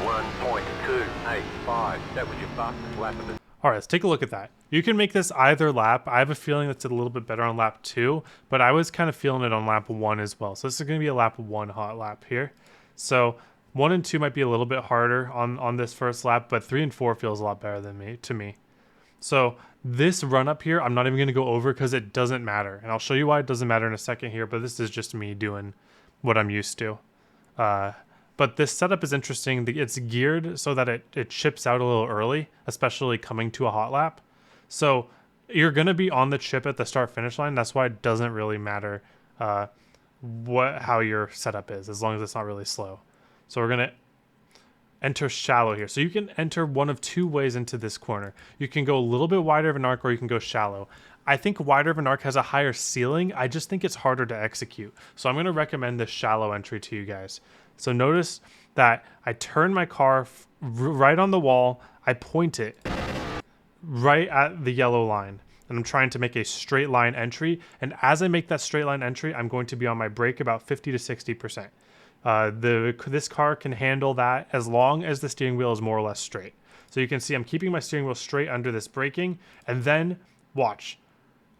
21.285. That was your fastest lap of the... All right, let's take a look at that. You can make this either lap. I have a feeling that's a little bit better on lap 2, but I was kind of feeling it on lap 1 as well. So this is going to be a lap 1 hot lap here. So 1 and 2 might be a little bit harder on this first lap, but 3 and 4 feels a lot better than to me. So this run up here, I'm not even going to go over because it doesn't matter. And I'll show you why it doesn't matter in a second here, but this is just me doing what I'm used to. But this setup is interesting. It's geared so that it chips out a little early, especially coming to a hot lap. So you're going to be on the chip at the start-finish line. That's why it doesn't really matter how your setup is, as long as it's not really slow. So we're going to enter shallow here. So you can enter one of two ways into this corner. You can go a little bit wider of an arc, or you can go shallow. I think wider of an arc has a higher ceiling. I just think it's harder to execute. So I'm going to recommend this shallow entry to you guys. So notice that I turn my car right on the wall. I point it right at the yellow line. And I'm trying to make a straight line entry. And as I make that straight line entry, I'm going to be on my brake about 50 to 60%. This car can handle that as long as the steering wheel is more or less straight. So you can see I'm keeping my steering wheel straight under this braking. And then, watch.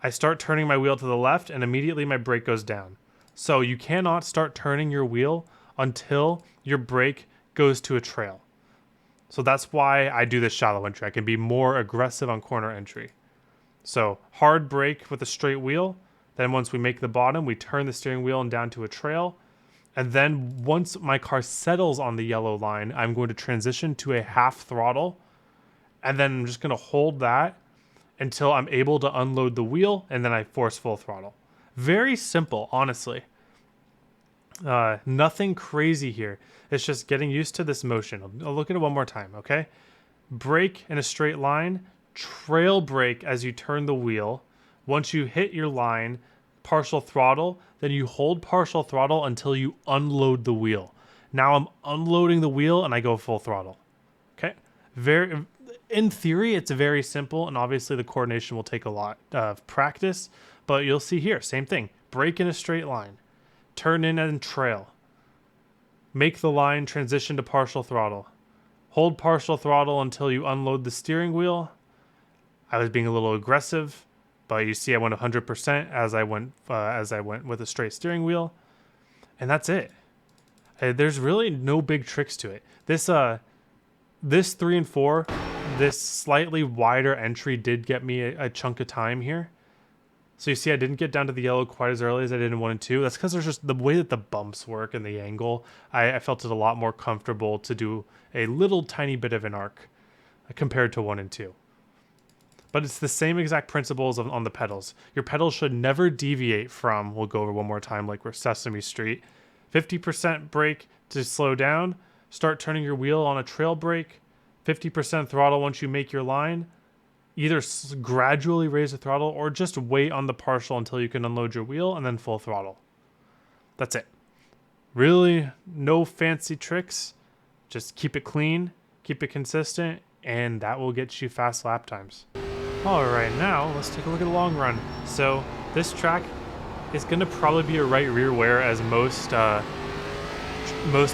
I start turning my wheel to the left and immediately my brake goes down. So you cannot start turning your wheel until your brake goes to a trail. So that's why I do this shallow entry. I can be more aggressive on corner entry. So hard brake with a straight wheel. Then once we make the bottom, we turn the steering wheel and down to a trail. And then once my car settles on the yellow line, I'm going to transition to a half throttle. And then I'm just going to hold that until I'm able to unload the wheel, and then I force full throttle. Very simple, honestly. Nothing crazy here. It's just getting used to this motion. I'll look at it one more time, okay? Brake in a straight line, trail brake as you turn the wheel. Once you hit your line, partial throttle, then you hold partial throttle until you unload the wheel. Now I'm unloading the wheel and I go full throttle. Okay? In theory, it's very simple, and obviously the coordination will take a lot of practice, but you'll see here, same thing. Brake in a straight line. Turn in and trail. Make the line transition to partial throttle. Hold partial throttle until you unload the steering wheel. I was being a little aggressive, but you see I went 100% as I went with a straight steering wheel, and that's it. There's really no big tricks to it. This 3 and 4, this slightly wider entry did get me a chunk of time here. So you see I didn't get down to the yellow quite as early as I did in 1 and 2. That's because there's just the way that the bumps work and the angle. I felt it a lot more comfortable to do a little tiny bit of an arc compared to 1 and 2. But it's the same exact principles on the pedals. Your pedals should never deviate from, we'll go over one more time like we're Sesame Street, 50% brake to slow down, start turning your wheel on a trail brake, 50% throttle once you make your line, either gradually raise the throttle or just wait on the partial until you can unload your wheel, and then full throttle. That's it. Really, no fancy tricks. Just keep it clean, keep it consistent, and that will get you fast lap times. All right, now let's take a look at the long run. So this track is going to probably be a right rear wear, as most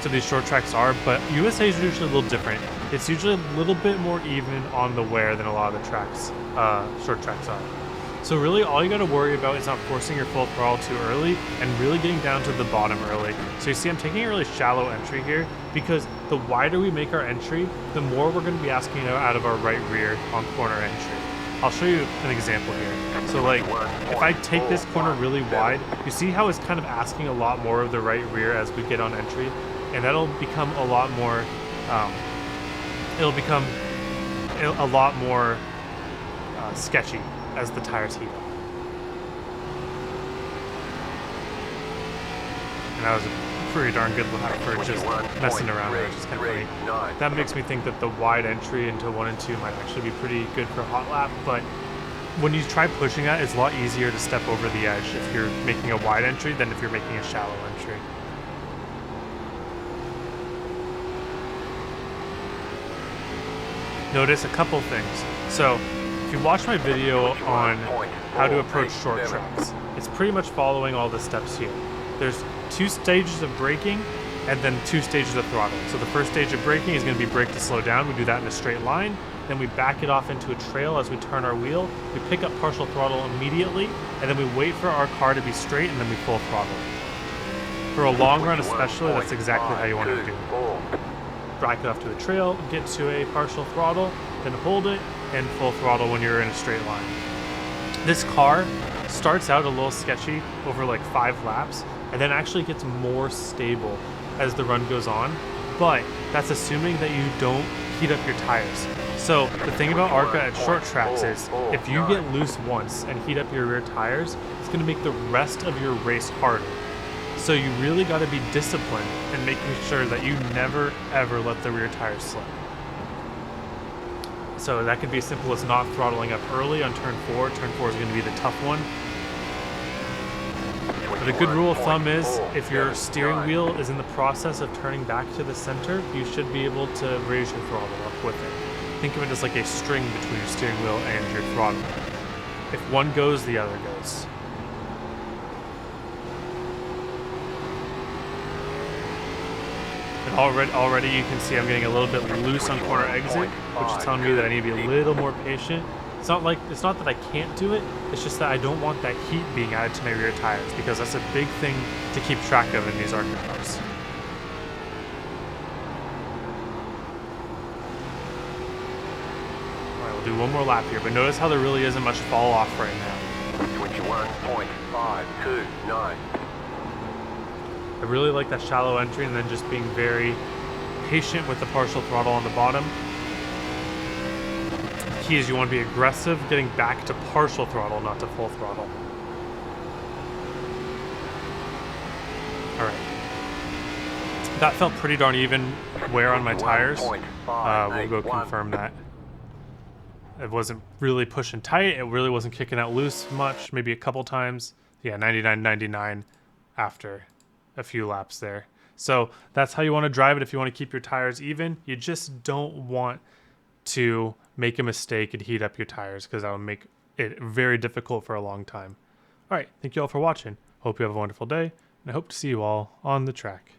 of these short tracks are, but USA is usually a little different. It's usually a little bit more even on the wear than a lot of the tracks, short tracks are. So really all you got to worry about is not forcing your full throttle too early and really getting down to the bottom early. So you see I'm taking a really shallow entry here because the wider we make our entry, the more we're going to be asking out of our right rear on corner entry. I'll show you an example here. So like, if I take this corner really wide, you see how it's kind of asking a lot more of the right rear as we get on entry, and that'll become a lot more, sketchy as the tires heat up. And that was a pretty darn good lap for just messing around there, which is kind of funny. That makes me think that the wide entry into 1 and 2 might actually be pretty good for a hot lap, but when you try pushing that, it's a lot easier to step over the edge if you're making a wide entry than if you're making a shallow entry. Notice a couple things. So if you watch my video on how to approach short tracks, it's pretty much following all the steps here. There's 2 stages of braking, and then 2 stages of throttle. So the first stage of braking is going to be brake to slow down. We do that in a straight line. Then we back it off into a trail as we turn our wheel. We pick up partial throttle immediately, and then we wait for our car to be straight, and then we full throttle. For a long run especially, that's exactly how you want to do it. Back it off to a trail, get to a partial throttle, then hold it, and full throttle when you're in a straight line. This car starts out a little sketchy over like 5 laps, and then actually gets more stable as the run goes on, but that's assuming that you don't heat up your tires. So the thing about ARCA at short tracks is if you get loose once and heat up your rear tires, it's going to make the rest of your race harder. So you really got to be disciplined in making sure that you never ever let the rear tires slip. So that could be as simple as not throttling up early on turn 4. Turn 4 is going to be the tough one. But a good rule of thumb is if your steering wheel is in the process of turning back to the center, you should be able to raise your throttle up with it. Think of it as like a string between your steering wheel and your throttle. If one goes, the other goes. And already you can see I'm getting a little bit loose on corner exit, which is telling me that I need to be a little more patient. It's not that I can't do it, it's just that I don't want that heat being added to my rear tires, because that's a big thing to keep track of in these ARCA cars. Alright, we'll do one more lap here, but notice how there really isn't much fall off right now. 21.529. I really like that shallow entry and then just being very patient with the partial throttle on the bottom. The key is you want to be aggressive getting back to partial throttle, not to full throttle. Alright. That felt pretty darn even wear on my tires. We'll go confirm that. It wasn't really pushing tight. It really wasn't kicking out loose much, maybe a couple times. Yeah, 99.99 after a few laps there. So that's how you want to drive it if you want to keep your tires even. You just don't want to make a mistake and heat up your tires, because that will make it very difficult for a long time. All right, thank you all for watching. Hope you have a wonderful day, and I hope to see you all on the track.